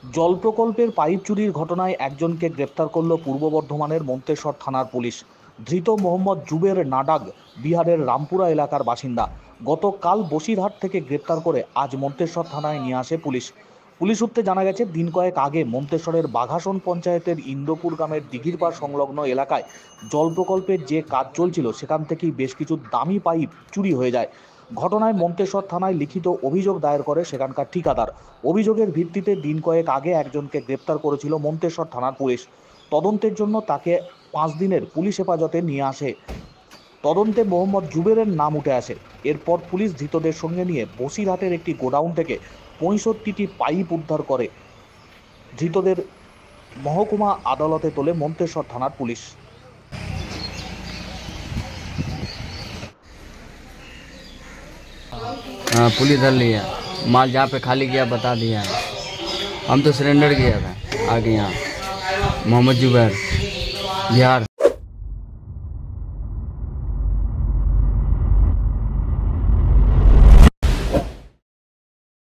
জল প্রকল্পের পাইপ চুরির ঘটনায় একজনকে গ্রেপ্তার করল পূর্ব বর্ধমানের মন্তেশ্বর থানার পুলিশ। ধৃত মোহাম্মদ জুবের নাডাগ বিহারের রামপুরা এলাকার বাসিন্দা। গতকাল বসিরহাট থেকে গ্রেপ্তার করে আজ মন্তেশ্বর থানায় নিয়ে আসে পুলিশ। পুলিশ সূত্রে জানা গেছে, দিন কয়েক আগে মন্তেশ্বরের বাঘাসন পঞ্চায়েতের ইন্দ্রপুর গ্রামের দিঘির পাড় সংলগ্ন এলাকায় জল প্রকল্পের যে কাজ চলছিল সেখান থেকেই বেশ কিছু দামি পাইপ চুরি হয়ে যায়। ঘটনায় মন্তেশ্বর থানায় লিখিত অভিযোগ দায়ের করে সেখানকার ঠিকাদার। অভিযোগের ভিত্তিতে দিন কয়েক আগে একজনকে গ্রেপ্তার করেছিল মন্তেশ্বর থানার পুলিশ। তদন্তের জন্য তাকে 5 দিনের পুলিশ হেফাজতে নিয়ে আসে। তদন্তে মোহাম্মদ জুবেরের নাম উঠে আসে। এরপর পুলিশ ধৃতদের সঙ্গে নিয়ে বসিরহাটের একটি গোডাউন থেকে 65টি পাইপ উদ্ধার করে ধৃতদের মহকুমা আদালতে তোলে মন্তেশ্বর থানার পুলিশ। हाँ, पुलिस धर लिया। माल जहाँ पे खाली किया बता दिया। हम तो सरेंडर किया था आगे। यहाँ मोहम्मद जुबैर, बिहार।